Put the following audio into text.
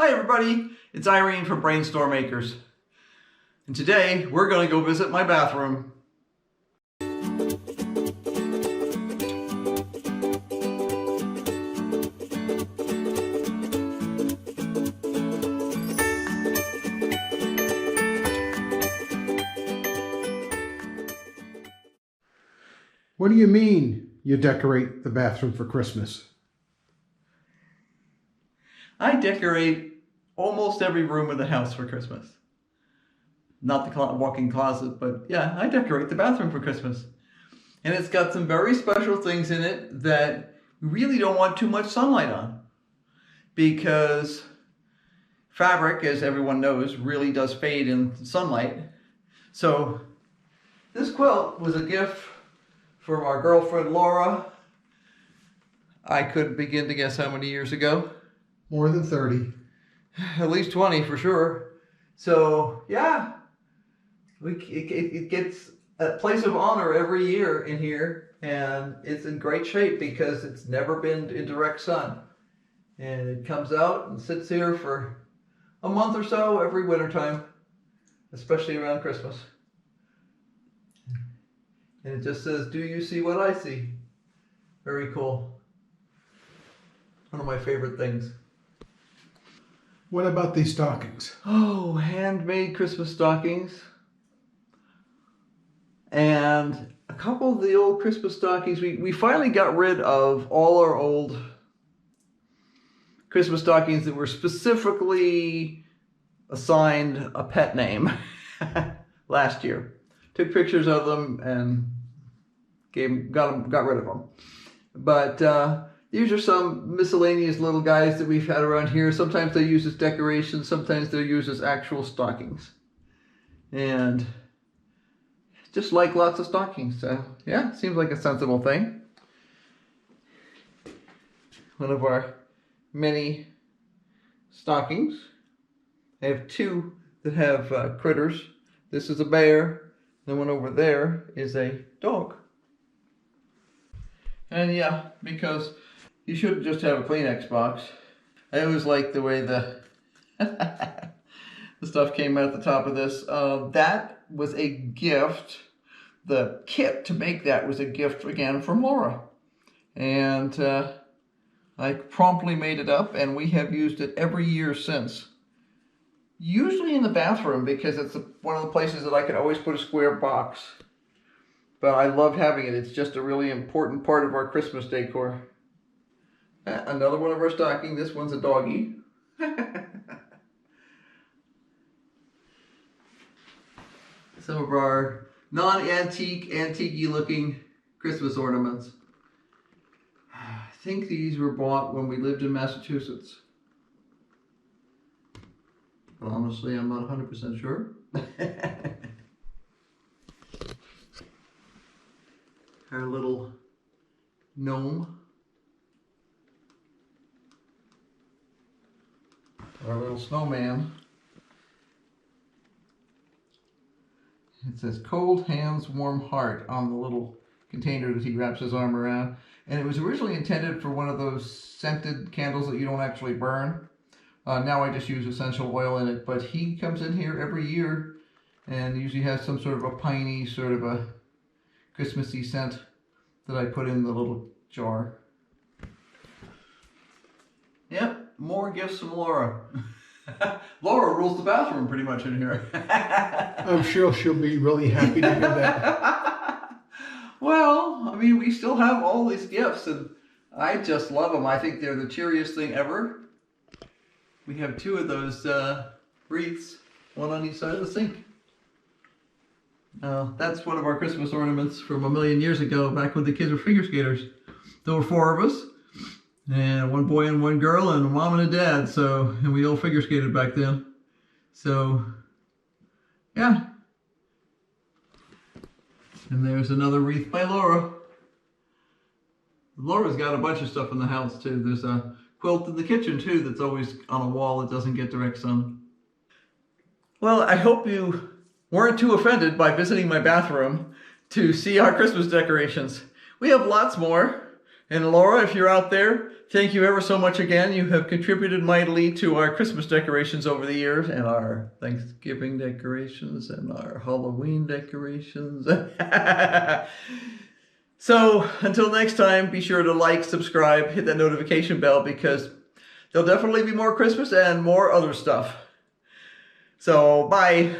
Hi everybody, it's Irene from BrainStormAcres. And today we're going to go visit my bathroom. What do you mean you decorate the bathroom for Christmas? I decorate almost every room in the house for Christmas. Not the walk-in closet, but yeah, I decorate the bathroom for Christmas. And it's got some very special things in it that we really don't want too much sunlight on. Because fabric, as everyone knows, really does fade in sunlight. So this quilt was a gift from our girlfriend Laura. I couldn't begin to guess how many years ago. More than 30. At least 20 for sure. So yeah, it gets a place of honor every year in here, and it's in great shape because it's never been in direct sun. And it comes out and sits here for a month or so every winter time, especially around Christmas. And it just says, "Do you see what I see?" Very cool. One of my favorite things. What about these stockings? Oh, handmade Christmas stockings. And a couple of the old Christmas stockings. We finally got rid of all our old Christmas stockings that were specifically assigned a pet name last year. Took pictures of them and got rid of them. But these are some miscellaneous little guys that we've had around here. Sometimes they're used as decorations, sometimes they're used as actual stockings. And just like lots of stockings. So yeah, seems like a sensible thing. One of our many stockings. I have two that have critters. This is a bear. The one over there is a dog. And yeah, because you shouldn't just have a Kleenex box. I always like the way the stuff came out at the top of this. That was a gift. The kit to make that was a gift again from Laura. And I promptly made it up, and we have used it every year since. Usually in the bathroom, because it's one of the places that I can always put a square box. But I love having it. It's just a really important part of our Christmas decor. Another one of our stockings. This one's a doggy. Some of our non-antique, antique-y looking Christmas ornaments. I think these were bought when we lived in Massachusetts. But honestly, I'm not 100% sure. Our little gnome. Our little snowman. It says "Cold Hands, Warm Heart" on the little container that he wraps his arm around. And it was originally intended for one of those scented candles that you don't actually burn. Now I just use essential oil in it, but he comes in here every year and usually has some sort of a piney, sort of a Christmassy scent that I put in the little jar. Yep, more gifts from Laura. Laura rules the bathroom pretty much in here. I'm sure she'll be really happy to hear that. Well, I mean, we still have all these gifts, and I just love them. I think they're the cheeriest thing ever. We have two of those wreaths, one on each side of the sink. That's one of our Christmas ornaments from a million years ago, back when the kids were figure skaters. There were four of us, and one boy and one girl, and a mom and a dad. And we all figure skated back then. So, yeah. And there's another wreath by Laura. Laura's got a bunch of stuff in the house too. There's a quilt in the kitchen too that's always on a wall that doesn't get direct sun. Well, I hope you weren't too offended by visiting my bathroom to see our Christmas decorations. We have lots more, And Laura, if you're out there, thank you ever so much again. You have contributed mightily to our Christmas decorations over the years, and our Thanksgiving decorations, and our Halloween decorations. So until next time, be sure to like, subscribe, hit that notification bell, because there'll definitely be more Christmas and more other stuff. So bye.